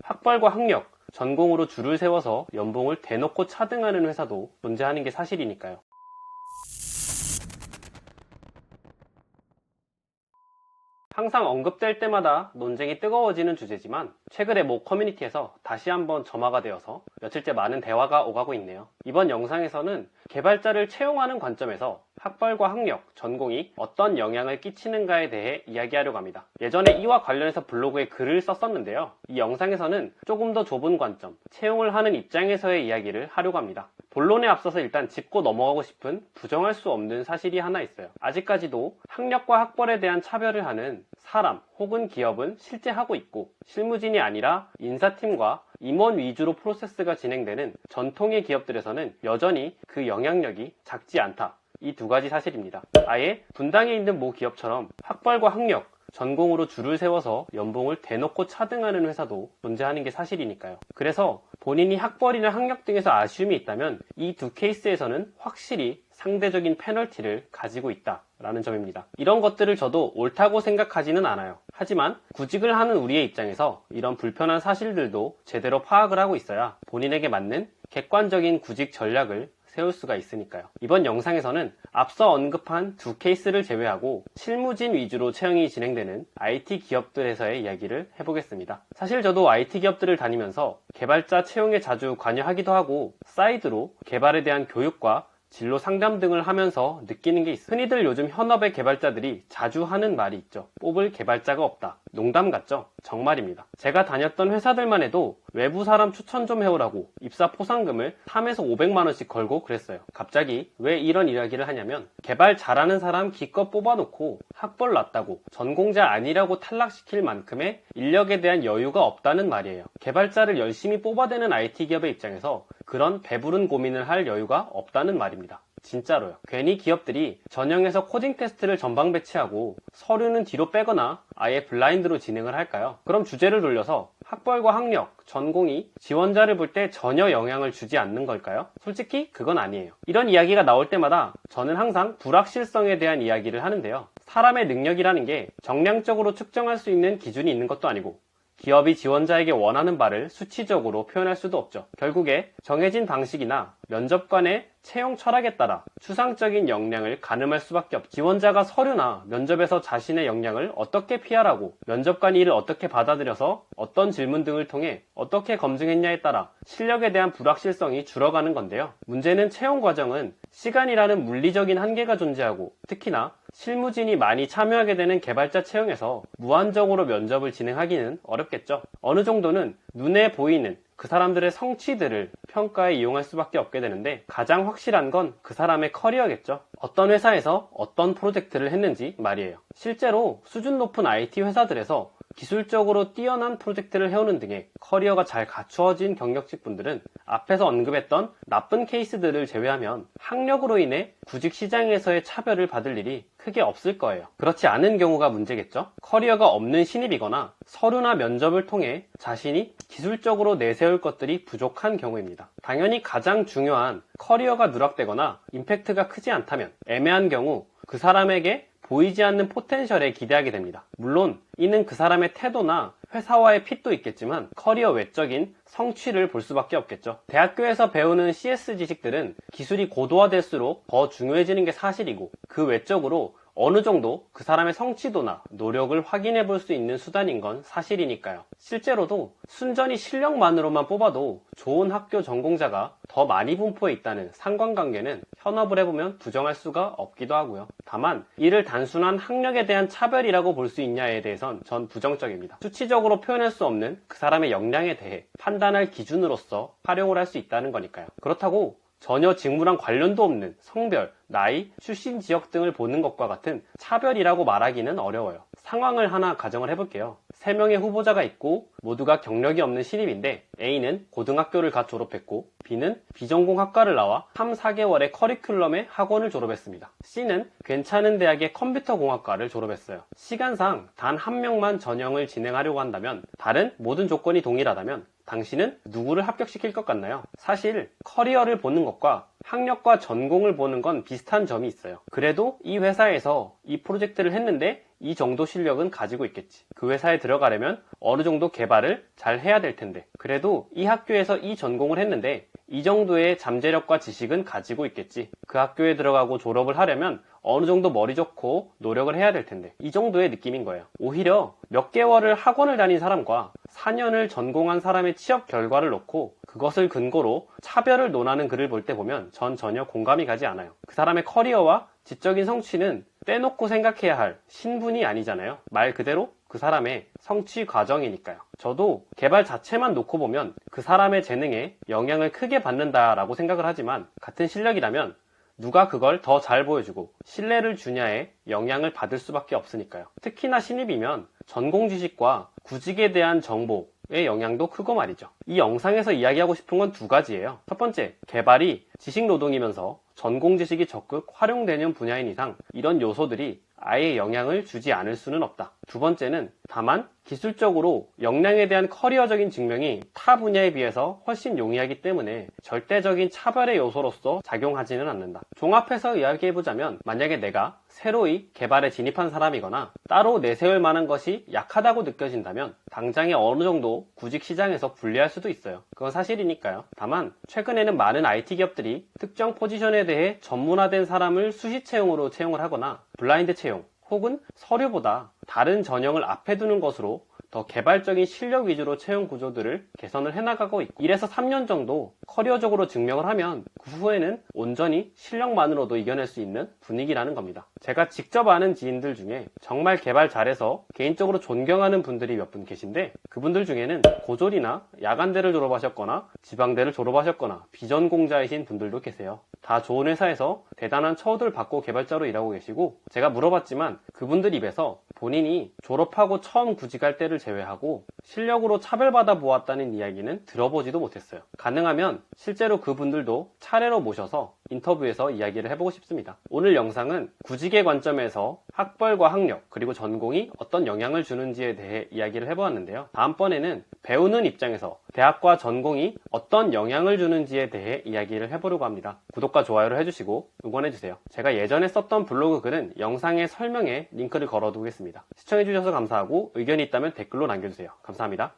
학벌과 학력, 전공으로 줄을 세워서 연봉을 대놓고 차등하는 회사도 존재하는 게 사실이니까요. 항상 언급될 때마다 논쟁이 뜨거워지는 주제지만 최근에 모 커뮤니티에서 다시 한번 점화가 되어서 며칠째 많은 대화가 오가고 있네요. 이번 영상에서는 개발자를 채용하는 관점에서 학벌과 학력, 전공이 어떤 영향을 끼치는가에 대해 이야기하려고 합니다. 예전에 이와 관련해서 블로그에 글을 썼었는데요. 이 영상에서는 조금 더 좁은 관점, 채용을 하는 입장에서의 이야기를 하려고 합니다. 본론에 앞서서 일단 짚고 넘어가고 싶은 부정할 수 없는 사실이 하나 있어요. 아직까지도 학력과 학벌에 대한 차별을 하는 사람 혹은 기업은 실제 하고 있고, 실무진이 아니라 인사팀과 임원 위주로 프로세스가 진행되는 전통의 기업들에서는 여전히 그 영향력이 작지 않다. 이 두 가지 사실입니다. 아예 분당에 있는 모 기업처럼 학벌과 학력, 전공으로 줄을 세워서 연봉을 대놓고 차등하는 회사도 존재하는 게 사실이니까요. 그래서 본인이 학벌이나 학력 등에서 아쉬움이 있다면 이 두 케이스에서는 확실히 상대적인 페널티를 가지고 있다라는 점입니다. 이런 것들을 저도 옳다고 생각하지는 않아요. 하지만 구직을 하는 우리의 입장에서 이런 불편한 사실들도 제대로 파악을 하고 있어야 본인에게 맞는 객관적인 구직 전략을 세울 수가 있으니까요. 이번 영상에서는 앞서 언급한 두 케이스를 제외하고 실무진 위주로 채용이 진행되는 IT 기업들에서의 이야기를 해보겠습니다. 사실 저도 IT 기업들을 다니면서 개발자 채용에 자주 관여하기도 하고 사이드로 개발에 대한 교육과 진로 상담 등을 하면서 느끼는 게 있어요. 흔히들 요즘 현업의 개발자들이 자주 하는 말이 있죠. 뽑을 개발자가 없다. 농담 같죠? 정말입니다. 제가 다녔던 회사들만 해도 외부 사람 추천 좀 해오라고 입사 포상금을 3에서 500만원씩 걸고 그랬어요. 갑자기 왜 이런 이야기를 하냐면 개발 잘하는 사람 기껏 뽑아놓고 학벌 낮다고 전공자 아니라고 탈락시킬 만큼의 인력에 대한 여유가 없다는 말이에요. 개발자를 열심히 뽑아대는 IT 기업의 입장에서 그런 배부른 고민을 할 여유가 없다는 말입니다. 진짜로요. 괜히 기업들이 전형에서 코딩 테스트를 전방 배치하고 서류는 뒤로 빼거나 아예 블라인드로 진행을 할까요? 그럼 주제를 돌려서 학벌과 학력, 전공이 지원자를 볼 때 전혀 영향을 주지 않는 걸까요? 솔직히 그건 아니에요. 이런 이야기가 나올 때마다 저는 항상 불확실성에 대한 이야기를 하는데요. 사람의 능력이라는 게 정량적으로 측정할 수 있는 기준이 있는 것도 아니고 기업이 지원자에게 원하는 바를 수치적으로 표현할 수도 없죠. 결국에 정해진 방식이나 면접관의 채용 철학에 따라 추상적인 역량을 가늠할 수밖에 없죠. 지원자가 서류나 면접에서 자신의 역량을 어떻게 피하라고, 면접관이 이를 어떻게 받아들여서 어떤 질문 등을 통해 어떻게 검증했냐에 따라 실력에 대한 불확실성이 줄어가는 건데요. 문제는 채용 과정은 시간이라는 물리적인 한계가 존재하고, 특히나 실무진이 많이 참여하게 되는 개발자 채용에서 무한정으로 면접을 진행하기는 어렵겠죠. 어느 정도는 눈에 보이는 그 사람들의 성취들을 평가에 이용할 수밖에 없게 되는데, 가장 확실한 건 그 사람의 커리어겠죠. 어떤 회사에서 어떤 프로젝트를 했는지 말이에요. 실제로 수준 높은 IT 회사들에서 기술적으로 뛰어난 프로젝트를 해오는 등의 커리어가 잘 갖추어진 경력직 분들은 앞에서 언급했던 나쁜 케이스들을 제외하면 학력으로 인해 구직 시장에서의 차별을 받을 일이 크게 없을 거예요. 그렇지 않은 경우가 문제겠죠. 커리어가 없는 신입이거나 서류나 면접을 통해 자신이 기술적으로 내세울 것들이 부족한 경우입니다. 당연히 가장 중요한 커리어가 누락되거나 임팩트가 크지 않다면 애매한 경우 그 사람에게 보이지 않는 포텐셜에 기대하게 됩니다. 물론 이는 그 사람의 태도나 회사와의 핏도 있겠지만 커리어 외적인 성취를 볼 수밖에 없겠죠. 대학교에서 배우는 CS 지식들은 기술이 고도화될수록 더 중요해지는 게 사실이고, 그 외적으로 어느 정도 그 사람의 성취도나 노력을 확인해 볼 수 있는 수단인 건 사실이니까요. 실제로도 순전히 실력만으로만 뽑아도 좋은 학교 전공자가 더 많이 분포해 있다는 상관관계는 현업을 해보면 부정할 수가 없기도 하고요. 다만 이를 단순한 학력에 대한 차별이라고 볼 수 있냐에 대해선 전 부정적입니다. 수치적으로 표현할 수 없는 그 사람의 역량에 대해 판단할 기준으로서 활용을 할 수 있다는 거니까요. 그렇다고 전혀 직무랑 관련도 없는 성별, 나이, 출신 지역 등을 보는 것과 같은 차별이라고 말하기는 어려워요. 상황을 하나 가정을 해볼게요. 3명의 후보자가 있고 모두가 경력이 없는 신입인데, A는 고등학교를 갓 졸업했고 B는 비전공학과를 나와 3, 4개월의 커리큘럼의 학원을 졸업했습니다. C는 괜찮은 대학의 컴퓨터공학과를 졸업했어요. 시간상 단 한 명만 전형을 진행하려고 한다면, 다른 모든 조건이 동일하다면 당신은 누구를 합격시킬 것 같나요? 사실 커리어를 보는 것과 학력과 전공을 보는 건 비슷한 점이 있어요. 그래도 이 회사에서 이 프로젝트를 했는데 이 정도 실력은 가지고 있겠지. 그 회사에 들어가려면 어느 정도 개발을 잘 해야 될 텐데. 그래도 이 학교에서 이 전공을 했는데 이 정도의 잠재력과 지식은 가지고 있겠지. 그 학교에 들어가고 졸업을 하려면 어느 정도 머리 좋고 노력을 해야 될 텐데. 이 정도의 느낌인 거예요. 오히려 몇 개월을 학원을 다닌 사람과 4년을 전공한 사람의 취업 결과를 놓고 그것을 근거로 차별을 논하는 글을 볼 때 보면 전 전혀 공감이 가지 않아요. 그 사람의 커리어와 지적인 성취는 떼놓고 생각해야 할 신분이 아니잖아요. 말 그대로 그 사람의 성취 과정이니까요. 저도 개발 자체만 놓고 보면 그 사람의 재능에 영향을 크게 받는다라고 생각을 하지만 같은 실력이라면 누가 그걸 더 잘 보여주고 신뢰를 주냐에 영향을 받을 수밖에 없으니까요. 특히나 신입이면 전공 지식과 구직에 대한 정보의 영향도 크고 말이죠. 이 영상에서 이야기하고 싶은 건 두 가지예요. 첫 번째, 개발이 지식 노동이면서 전공 지식이 적극 활용되는 분야인 이상 이런 요소들이 아예 영향을 주지 않을 수는 없다. 두 번째는 다만 기술적으로 역량에 대한 커리어적인 증명이 타 분야에 비해서 훨씬 용이하기 때문에 절대적인 차별의 요소로서 작용하지는 않는다. 종합해서 이야기해보자면 만약에 내가 새로이 개발에 진입한 사람이거나 따로 내세울 만한 것이 약하다고 느껴진다면 당장에 어느 정도 구직 시장에서 불리할 수도 있어요. 그건 사실이니까요. 다만 최근에는 많은 IT 기업들이 특정 포지션에 대해 전문화된 사람을 수시 채용으로 채용을 하거나 블라인드 채용 혹은 서류보다 다른 전형을 앞에 두는 것으로 더 개발적인 실력 위주로 채용 구조들을 개선을 해나가고 있고 1에서 3년 정도 커리어적으로 증명을 하면 그 후에는 온전히 실력만으로도 이겨낼 수 있는 분위기라는 겁니다. 제가 직접 아는 지인들 중에 정말 개발 잘해서 개인적으로 존경하는 분들이 몇 분 계신데 그분들 중에는 고졸이나 야간대를 졸업하셨거나 지방대를 졸업하셨거나 비전공자이신 분들도 계세요. 다 좋은 회사에서 대단한 처우들 받고 개발자로 일하고 계시고 제가 물어봤지만 그분들 입에서 본인이 졸업하고 처음 구직할 때를 제외하고 실력으로 차별받아 보았다는 이야기는 들어보지도 못했어요. 가능하면 실제로 그분들도 차례로 모셔서 인터뷰에서 이야기를 해보고 싶습니다. 오늘 영상은 구직의 관점에서 학벌과 학력 그리고 전공이 어떤 영향을 주는지에 대해 이야기를 해보았는데요. 다음번에는 배우는 입장에서 대학과 전공이 어떤 영향을 주는지에 대해 이야기를 해보려고 합니다. 구독과 좋아요를 해주시고 응원해주세요. 제가 예전에 썼던 블로그 글은 영상의 설명에 링크를 걸어두겠습니다. 시청해주셔서 감사하고 의견이 있다면 댓글로 남겨주세요. 감사합니다.